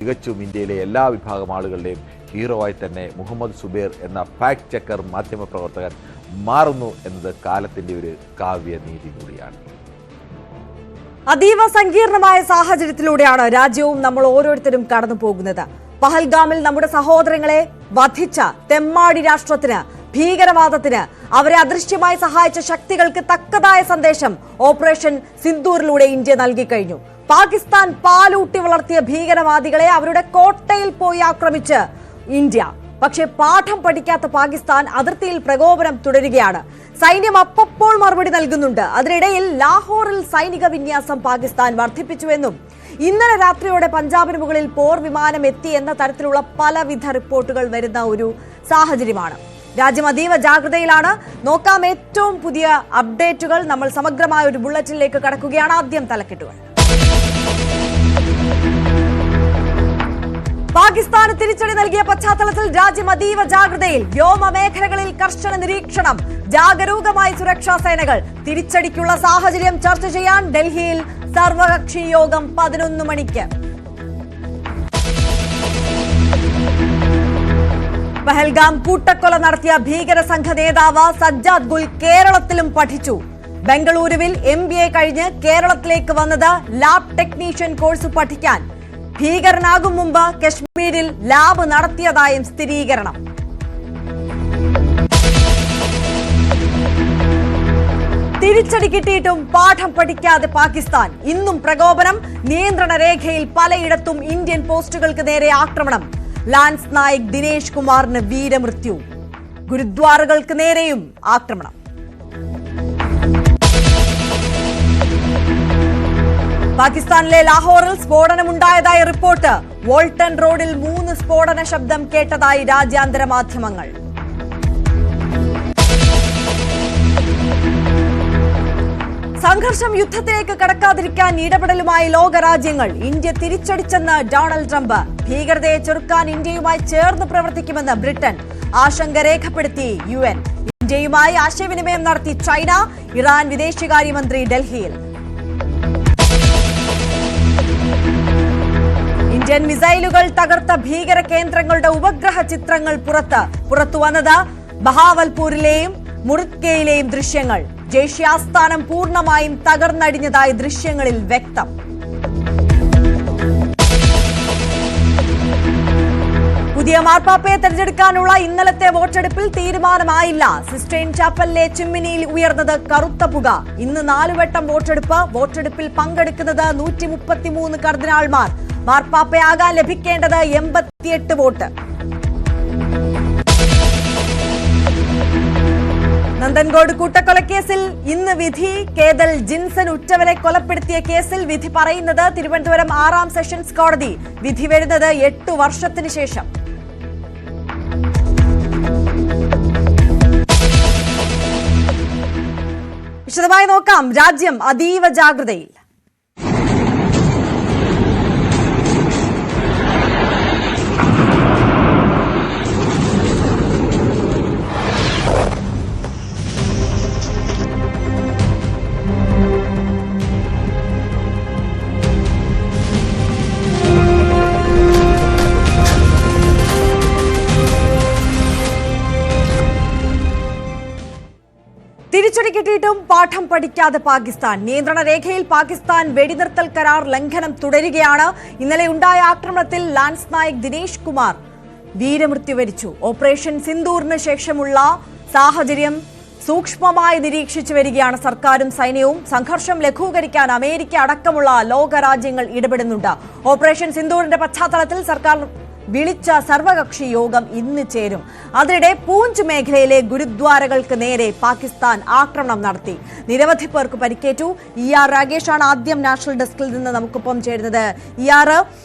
തികച്ചും ഇന്ത്യയിലെ എല്ലാ വിഭാഗം ആളുകളുടെയും ഹീറോയായി തന്നെ മുഹമ്മദ് സുബൈർ എന്ന ഫാക്ട് ചെക്കർ മാധ്യമപ്രവർത്തകൻ മാറുന്നു എന്നത് കാലത്തിന്റെ ഒരു കാവ്യനീതി കൂടിയാണ്. അതീവ സങ്കീർണമായ സാഹചര്യത്തിലൂടെയാണ് രാജ്യവും നമ്മൾ ഓരോരുത്തരും കടന്നു പോകുന്നത്. പഹൽഗാമിൽ നമ്മുടെ സഹോദരങ്ങളെ വധിച്ച തെമ്മാടി രാഷ്ട്രത്തിന്, ഭീകരവാദത്തിന് അവരെ അദൃശ്യമായി സഹായിച്ച ശക്തികൾക്ക് തക്കതായ സന്ദേശം ഓപ്പറേഷൻ സിന്ദൂറിലൂടെ ഇന്ത്യ നൽകിക്കഴിഞ്ഞു. പാകിസ്ഥാൻ പാലൂട്ടി വളർത്തിയ ഭീകരവാദികളെ അവരുടെ കോട്ടയിൽ പോയി ആക്രമിച്ച് ഇന്ത്യ. പക്ഷേ പാഠം പഠിക്കാത്ത പാകിസ്ഥാൻ അതിർത്തിയിൽ പ്രകോപനം തുടരുകയാണ്. സൈന്യം അപ്പപ്പോൾ മറുപടി നൽകുന്നുണ്ട്. അതിനിടയിൽ ലാഹോറിൽ സൈനിക വിന്യാസം പാകിസ്ഥാൻ വർദ്ധിപ്പിച്ചുവെന്നും ഇന്നലെ രാത്രിയോടെ പഞ്ചാബിന് മുകളിൽ പോർ വിമാനം എത്തി എന്ന തരത്തിലുള്ള പലവിധ റിപ്പോർട്ടുകൾ വരുന്ന ഒരു സാഹചര്യമാണ്. രാജ്യം അതീവ ജാഗ്രതയിലാണ്. നോക്കാം ഏറ്റവും പുതിയ അപ്ഡേറ്റുകൾ. നമ്മൾ സമഗ്രമായ ഒരു ബുള്ളറ്റിനിലേക്ക് കടക്കുകയാണ്. ആദ്യം തലക്കെട്ടുകൾ. പാകിസ്ഥാന് തിരിച്ചടി നൽകിയ പശ്ചാത്തലത്തിൽ രാജ്യം അതീവ ജാഗ്രതയിൽ. വ്യോമ മേഖലകളിൽ കർശന നിരീക്ഷണം. ജാഗരൂകമായി സുരക്ഷാ സേനകൾ. തിരിച്ചടിക്കുള്ള സാഹചര്യം ചർച്ച ചെയ്യാൻ ഡൽഹിയിൽ സർവകക്ഷി യോഗം 11 മണിക്ക്. പഹൽഗാം കൂട്ടക്കൊല നടത്തിയ ഭീകര സംഘ നേതാവ് സജ്ജാദ് ഗുൽ കേരളത്തിലും പഠിച്ചു. ബംഗളൂരുവിൽ MBA കഴിഞ്ഞ് കേരളത്തിലേക്ക് വന്നത് ലാബ് ടെക്നീഷ്യൻ കോഴ്സ് പഠിക്കാൻ. ഭീകരനാകും മുമ്പ് കശ്മീരിൽ ലാബ് നടത്തിയതായും സ്ഥിരീകരണം. തിരിച്ചടി കിട്ടിയിട്ടും പാഠം പഠിക്കാതെ പാകിസ്ഥാൻ. ഇന്നും പ്രകോപനം. നിയന്ത്രണ രേഖയിൽ പലയിടത്തും ഇന്ത്യൻ പോസ്റ്റുകൾക്ക് നേരെ ആക്രമണം. ലാൻസ് നായിക് ദിനേശ് കുമാറിന് വീരമൃത്യു. ഗുരുദ്വാരകൾക്ക് നേരെയും ആക്രമണം. പാകിസ്ഥാനിലെ ലാഹോറിൽ സ്ഫോടനമുണ്ടായതായി റിപ്പോർട്ട്. വോൾട്ടൺ റോഡിൽ 3 സ്ഫോടന ശബ്ദം കേട്ടതായി രാജ്യാന്തര മാധ്യമങ്ങൾ. സംഘർഷം യുദ്ധത്തിലേക്ക് കടക്കാതിരിക്കാൻ ഇടപെടലുമായി ലോകരാജ്യങ്ങൾ. ഇന്ത്യ തിരിച്ചടിച്ചെന്ന് ഡൊണാൾഡ് ട്രംപ്. ഭീകരതയെ ചെറുക്കാൻ ഇന്ത്യയുമായി ചേർന്ന് പ്രവർത്തിക്കുമെന്ന് ബ്രിട്ടൻ. ആശങ്ക രേഖപ്പെടുത്തി UN. ഇന്ത്യയുമായി ആശയവിനിമയം നടത്തി ചൈന. ഇറാൻ വിദേശകാര്യമന്ത്രി ഡൽഹിയിൽ. ഇന്ത്യൻ മിസൈലുകൾ തകർത്ത ഭീകര കേന്ദ്രങ്ങളുടെ ഉപഗ്രഹ ചിത്രങ്ങൾ പുറത്തുവന്നത്. ബഹാവൽപൂരിലെയും മുറിത്കയിലെയും ദൃശ്യങ്ങൾ. ജയ്ഷെ ആസ്ഥാനം പൂർണ്ണമായും തകർന്നടിഞ്ഞതായി ദൃശ്യങ്ങളിൽ വ്യക്തം. പുതിയ മാർപ്പാപ്പയെ തെരഞ്ഞെടുക്കാനുള്ള ഇന്നലത്തെ വോട്ടെടുപ്പിൽ തീരുമാനമായില്ല. സിസ്റ്റൈൻ ചാപ്പലിലെ ചിമ്മിനിയിൽ ഉയർന്നത് കറുത്ത പുക. ഇന്ന് 4 വട്ടം വോട്ടെടുപ്പിൽ പങ്കെടുക്കുന്നത് 133 കർദിനാൾമാർ. മാർപ്പാപ്പയാകാൻ ലഭിക്കേണ്ടത് 88 വോട്ട്. നന്ദൻകോട് കൂട്ടക്കൊലക്കേസിൽ ഇന്ന് വിധി. കേതൽ ജിൻസൺ ഉറ്റവരെ കൊലപ്പെടുത്തിയ കേസിൽ വിധി പറയുന്നത് തിരുവനന്തപുരം 6ാം സെഷൻസ് കോടതി. വിധി വരുന്നത് 8 വർഷത്തിന് ശേഷം. വിശദമായി നോക്കാം. രാജ്യം അതീവ ജാഗ്രതയിൽ. തിരിച്ചടി കിട്ടിയിട്ടും പാഠം പഠിക്കാതെ പാകിസ്ഥാൻ. നിയന്ത്രണ രേഖയിൽ പാകിസ്ഥാൻ വെടിനിർത്തൽ കരാർ ലംഘനം തുടരുകയാണ്. ഇന്നലെ ഉണ്ടായ ആക്രമണത്തിൽ ലാൻസ് നായിക് ദിനേശ് കുമാർ വീരമൃത്യു വരിച്ചു. ഓപ്പറേഷൻ സിന്ദൂറിന് ശേഷമുള്ള സാഹചര്യം സൂക്ഷ്മമായി നിരീക്ഷിച്ചു വരികയാണ് സർക്കാരും സൈന്യവും. സംഘർഷം ലഘൂകരിക്കാൻ അമേരിക്ക അടക്കമുള്ള ലോകരാജ്യങ്ങൾ ഇടപെടുന്നുണ്ട്. ഓപ്പറേഷൻ സിന്ദൂറിന്റെ പശ്ചാത്തലത്തിൽ സർക്കാർ വിളിച്ച സർവകക്ഷി യോഗം ഇന്ന് ചേരും. അതിനിടെ പൂഞ്ച് മേഖലയിലെ ഗുരുദ്വാരകൾക്ക് നേരെ പാകിസ്ഥാൻ ആക്രമണം നടത്തി. നിരവധി പേർക്ക് പരിക്കേറ്റു. ER രാഗേഷാണ് ആദ്യം നാഷണൽ ഡെസ്കിൽ നിന്ന് നമുക്കൊപ്പം ചേരുന്നത്. ER,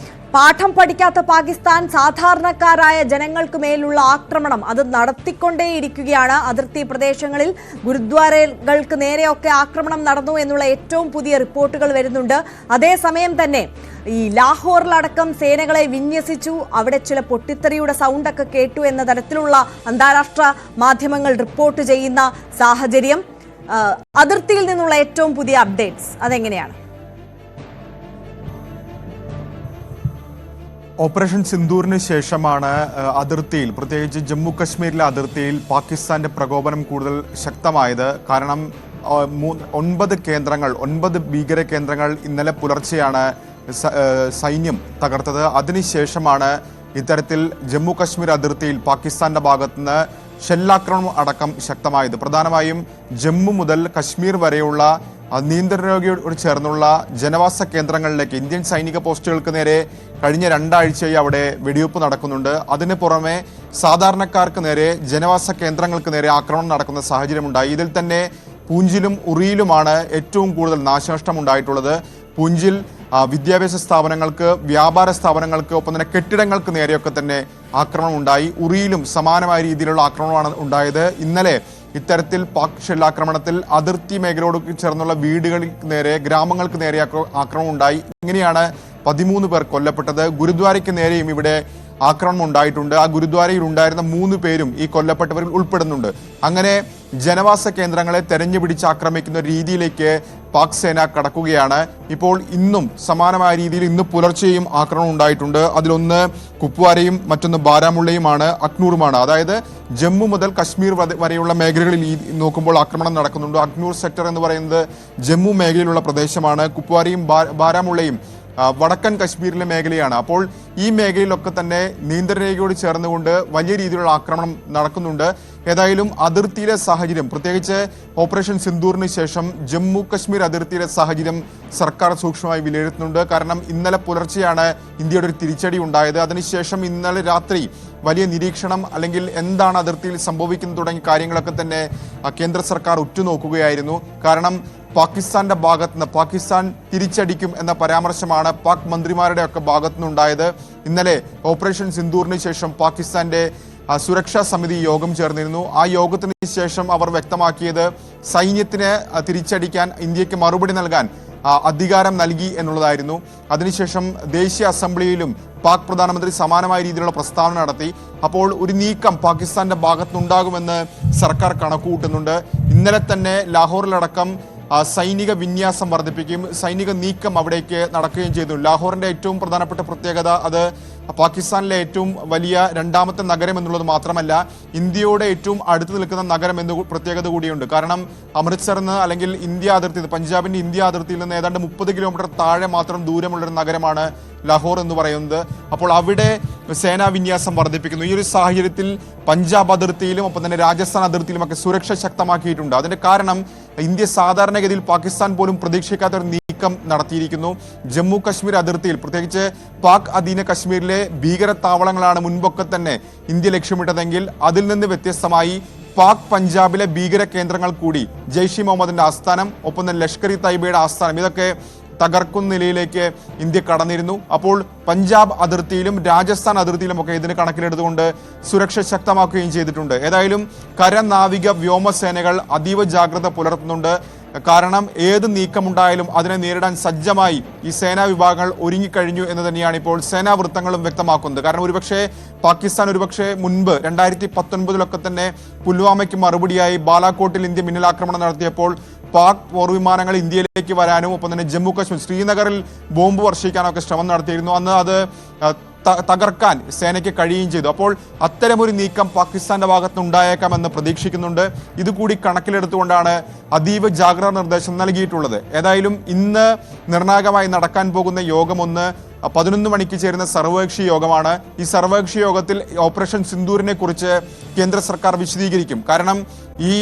പാഠം പഠിക്കാത്ത പാകിസ്ഥാൻ സാധാരണക്കാരായ ജനങ്ങൾക്ക് മേലുള്ള ആക്രമണം അത് നടത്തിക്കൊണ്ടേയിരിക്കുകയാണ്. അതിർത്തി പ്രദേശങ്ങളിൽ ഗുരുദ്വാരകൾക്ക് നേരെയൊക്കെ ആക്രമണം നടന്നു എന്നുള്ള ഏറ്റവും പുതിയ റിപ്പോർട്ടുകൾ വരുന്നുണ്ട്. അതേസമയം തന്നെ ഈ ലാഹോറിലടക്കം സേനകളെ വിന്യസിച്ചു. അവിടെ ചില പൊട്ടിത്തെറിയുടെ സൗണ്ടൊക്കെ കേട്ടു എന്ന തരത്തിലുള്ള അന്താരാഷ്ട്ര മാധ്യമങ്ങൾ റിപ്പോർട്ട് ചെയ്യുന്ന സാഹചര്യം. അതിർത്തിയിൽ നിന്നുള്ള ഏറ്റവും പുതിയ അപ്ഡേറ്റ്സ് അതെങ്ങനെയാണ്? ഓപ്പറേഷൻ സിന്ദൂറിന് ശേഷമാണ് അതിർത്തിയിൽ, പ്രത്യേകിച്ച് ജമ്മു കശ്മീരിലെ അതിർത്തിയിൽ പാകിസ്ഥാന്റെ പ്രകോപനം കൂടുതൽ ശക്തമായത്. കാരണം 9 കേന്ദ്രങ്ങൾ, 9 ഭീകര കേന്ദ്രങ്ങൾ ഇന്നലെ പുലർച്ചെയാണ് സൈന്യം തകർത്തത്. അതിനുശേഷമാണ് ഇത്തരത്തിൽ ജമ്മു കശ്മീർ അതിർത്തിയിൽ പാകിസ്ഥാന്റെ ഭാഗത്തുനിന്ന് ഷെല്ലാക്രമണം അടക്കം ശക്തമായത്. പ്രധാനമായും ജമ്മു മുതൽ കശ്മീർ വരെയുള്ള നിയന്ത്രണയോട് ചേർന്നുള്ള ജനവാസ കേന്ദ്രങ്ങളിലേക്ക് ഇന്ത്യൻ സൈനിക പോസ്റ്റുകൾക്ക് നേരെ കഴിഞ്ഞ 2 ആഴ്ചയായി അവിടെ വെടിവെപ്പ് നടക്കുന്നുണ്ട്. അതിന് പുറമെ സാധാരണക്കാർക്ക് നേരെ, ജനവാസ കേന്ദ്രങ്ങൾക്ക് നേരെ ആക്രമണം നടക്കുന്ന സാഹചര്യമുണ്ടായി. ഇതിൽ തന്നെ പൂഞ്ചിലും ഉറിയിലുമാണ് ഏറ്റവും കൂടുതൽ നാശനഷ്ടം ഉണ്ടായിട്ടുള്ളത്. പൂഞ്ചിൽ വിദ്യാഭ്യാസ സ്ഥാപനങ്ങൾക്ക്, വ്യാപാര സ്ഥാപനങ്ങൾക്ക്, ഒപ്പം തന്നെ കെട്ടിടങ്ങൾക്ക് നേരെയൊക്കെ തന്നെ ആക്രമണം ഉണ്ടായി. ഉറിയിലും സമാനമായ രീതിയിലുള്ള ആക്രമണമാണ് ഉണ്ടായത്. ഇന്നലെ ഇത്തരത്തിൽ പാക് ഷെല്ലാക്രമണത്തിൽ അതിർത്തി മേഖലയോട് ചേർന്നുള്ള വീടുകൾക്ക് നേരെ, ഗ്രാമങ്ങൾക്ക് നേരെ ആക്രമണം ഉണ്ടായി. ഇങ്ങനെയാണ് 13 പേർ കൊല്ലപ്പെട്ടത്. ഗുരുദ്വാരയ്ക്ക് നേരെയും ഇവിടെ ആക്രമണം ഉണ്ടായിട്ടുണ്ട്. ആ ഗുരുദ്വാരയിൽ ഉണ്ടായിരുന്ന 3 പേരും ഈ കൊല്ലപ്പെട്ടവരിൽ ഉൾപ്പെടുന്നുണ്ട്. അങ്ങനെ ജനവാസ കേന്ദ്രങ്ങളെ തെരഞ്ഞു പിടിച്ച് ആക്രമിക്കുന്ന രീതിയിലേക്ക് പാക് സേന കടക്കുകയാണ്. ഇപ്പോൾ ഇന്നും സമാനമായ രീതിയിൽ ഇന്ന് പുലർച്ചെയും ആക്രമണം ഉണ്ടായിട്ടുണ്ട്. അതിലൊന്ന് കുപ്വാരയും മറ്റൊന്ന് ബാരാമുള്ളയുമാണ്, അക്നൂറുമാണ്. അതായത് ജമ്മു മുതൽ കശ്മീർ വരെയുള്ള മേഖലകളിൽ നോക്കുമ്പോൾ ആക്രമണം നടക്കുന്നുണ്ട്. അക്നൂർ സെക്ടർ എന്ന് പറയുന്നത് ജമ്മു മേഖലയിലുള്ള പ്രദേശമാണ്. കുപ്വാരയും ബാരാമുള്ളയും വടക്കൻ കശ്മീരിലെ മേഖലയാണ്. അപ്പോൾ ഈ മേഖലയിലൊക്കെ തന്നെ നിയന്ത്രണരേഖയോട് ചേർന്നുകൊണ്ട് വലിയ രീതിയിലുള്ള ആക്രമണം നടക്കുന്നുണ്ട്. ഏതായാലും അതിർത്തിയിലെ സാഹചര്യം, പ്രത്യേകിച്ച് ഓപ്പറേഷൻ സിന്ദൂറിന് ശേഷം ജമ്മു കശ്മീർ അതിർത്തിയിലെ സാഹചര്യം സർക്കാർ സൂക്ഷ്മമായി വിലയിരുത്തുന്നുണ്ട്. കാരണം ഇന്നലെ പുലർച്ചെയാണ് ഇന്ത്യയുടെ ഒരു തിരിച്ചടി ഉണ്ടായത്. അതിനുശേഷം ഇന്നലെ രാത്രി വലിയ നിരീക്ഷണം, അല്ലെങ്കിൽ എന്താണ് അതിർത്തിയിൽ സംഭവിക്കുന്നത് തുടങ്ങിയ കാര്യങ്ങളൊക്കെ തന്നെ കേന്ദ്ര സർക്കാർ ഉറ്റുനോക്കുകയായിരുന്നു. കാരണം പാകിസ്ഥാന്റെ ഭാഗത്തുനിന്ന് പാകിസ്ഥാൻ തിരിച്ചടിക്കും എന്ന പരാമർശമാണ് പാക് മന്ത്രിമാരുടെ ഒക്കെ ഭാഗത്തുനിന്നുണ്ടായത്. ഇന്നലെ ഓപ്പറേഷൻ സിന്ദൂറിന് ശേഷം പാകിസ്ഥാന്റെ സുരക്ഷാ സമിതി യോഗം ചേർന്നിരുന്നു. ആ യോഗത്തിന് ശേഷം അവർ വ്യക്തമാക്കിയത് സൈന്യത്തിന് തിരിച്ചടിക്കാൻ, ഇന്ത്യക്ക് മറുപടി നൽകാൻ അധികാരം നൽകി എന്നുള്ളതായിരുന്നു. അതിനുശേഷം ദേശീയ അസംബ്ലിയിലും പാക് പ്രധാനമന്ത്രി സമാനമായ രീതിയിലുള്ള പ്രസ്താവന നടത്തി. അപ്പോൾ ഒരു നീക്കം പാകിസ്ഥാന്റെ ഭാഗത്തുനിന്നുണ്ടാകുമെന്ന് സർക്കാർ കണക്കുകൂട്ടുന്നുണ്ട്. ഇന്നലെ തന്നെ ലാഹോറിലടക്കം സൈനിക വിന്യാസം വർദ്ധിപ്പിക്കുകയും സൈനിക നീക്കം അവിടേക്ക് നടക്കുകയും ചെയ്തു. ലാഹോറിന്റെ ഏറ്റവും പ്രധാനപ്പെട്ട പ്രത്യേകത അത് പാകിസ്ഥാനിലെ ഏറ്റവും വലിയ 2ാമത്തെ നഗരം എന്നുള്ളത് മാത്രമല്ല, ഇന്ത്യയോട് ഏറ്റവും അടുത്ത് നിൽക്കുന്ന നഗരം എന്ന പ്രത്യേകത കൂടിയുണ്ട്. കാരണം അമൃത്സറിന്, അല്ലെങ്കിൽ ഇന്ത്യ അതിർത്തി, പഞ്ചാബിന്റെ ഇന്ത്യ അതിർത്തിയിൽ നിന്ന് ഏതാണ്ട് 30 കിലോമീറ്റർ താഴെ മാത്രം ദൂരമുള്ളൊരു നഗരമാണ് ലാഹോർ എന്ന് പറയുന്നത്. അപ്പോൾ അവിടെ സേനാ വിന്യാസം വർദ്ധിപ്പിക്കുന്നു. ഈ ഒരു സാഹചര്യത്തിൽ പഞ്ചാബ് അതിർത്തിയിലും ഒപ്പം തന്നെ രാജസ്ഥാൻ അതിർത്തിയിലുമൊക്കെ സുരക്ഷ ശക്തമാക്കിയിട്ടുണ്ട്. അതിന്റെ കാരണം ഇന്ത്യ സാധാരണഗതിയിൽ പാകിസ്ഥാൻ പോലും പ്രതീക്ഷിക്കാത്ത ഒരു നീക്കം നടത്തിയിരിക്കുന്നു. ജമ്മു കശ്മീർ അതിർത്തിയിൽ, പ്രത്യേകിച്ച് പാക് അധീന കശ്മീരിലെ ഭീകര താവളങ്ങളാണ് മുൻപൊക്കെ തന്നെ ഇന്ത്യ ലക്ഷ്യമിട്ടതെങ്കിൽ അതിൽ നിന്ന് വ്യത്യസ്തമായി പാക് പഞ്ചാബിലെ ഭീകര കേന്ദ്രങ്ങൾ കൂടി, ജെയ്ഷ് ഇ മുഹമ്മദിന്റെ ആസ്ഥാനം, ഒപ്പം തന്നെ ലഷ്കർ ഇ തൈബയുടെ ആസ്ഥാനം, ഇതൊക്കെ തകർക്കുന്ന നിലയിലേക്ക് ഇന്ത്യ കടന്നിരുന്നു. അപ്പോൾ പഞ്ചാബ് അതിർത്തിയിലും രാജസ്ഥാൻ അതിർത്തിയിലും ഒക്കെ ഇതിന് കണക്കിലെടുത്തുകൊണ്ട് സുരക്ഷ ശക്തമാക്കുകയും ചെയ്തിട്ടുണ്ട്. ഏതായാലും കര, നാവിക, വ്യോമസേനകൾ അതീവ ജാഗ്രത പുലർത്തുന്നുണ്ട്. കാരണം ഏത് നീക്കമുണ്ടായാലും അതിനെ നേരിടാൻ സജ്ജമായി ഈ സേനാ വിഭാഗങ്ങൾ ഒരുങ്ങിക്കഴിഞ്ഞു എന്ന് തന്നെയാണ് ഇപ്പോൾ സേനാ വൃത്തങ്ങളും വ്യക്തമാക്കുന്നത്. കാരണം പാകിസ്ഥാൻ മുൻപ് 2019 തന്നെ പുൽവാമയ്ക്ക് മറുപടിയായി ബാലാക്കോട്ടിൽ ഇന്ത്യ മിന്നലാക്രമണം നടത്തിയപ്പോൾ പാക് പോർവിമാനങ്ങൾ ഇന്ത്യയിലേക്ക് വരാനും ഒപ്പം തന്നെ ജമ്മു കശ്മീർ, ശ്രീനഗറിൽ ബോംബ് വർഷിക്കാനൊക്കെ ശ്രമം നടത്തിയിരുന്നു. അന്ന് അത് തകർക്കാൻ സേനയ്ക്ക് കഴിയുകയും ചെയ്തു. അപ്പോൾ അത്തരമൊരു നീക്കം പാകിസ്ഥാന്റെ ഭാഗത്ത് ഉണ്ടായേക്കാമെന്ന് പ്രതീക്ഷിക്കുന്നുണ്ട്. ഇതുകൂടി കണക്കിലെടുത്തുകൊണ്ടാണ് അതീവ ജാഗ്രതാ നിർദ്ദേശം നൽകിയിട്ടുള്ളത്. ഏതായാലും ഇന്ന് നിർണായകമായി നടക്കാൻ പോകുന്ന യോഗം 11 മണിക്ക് ചേരുന്ന സർവകക്ഷി യോഗമാണ്. ഈ സർവകക്ഷി യോഗത്തിൽ ഓപ്പറേഷൻ സിന്ദൂറിനെ കുറിച്ച് കേന്ദ്ര സർക്കാർ വിശദീകരിക്കും. കാരണം ഈ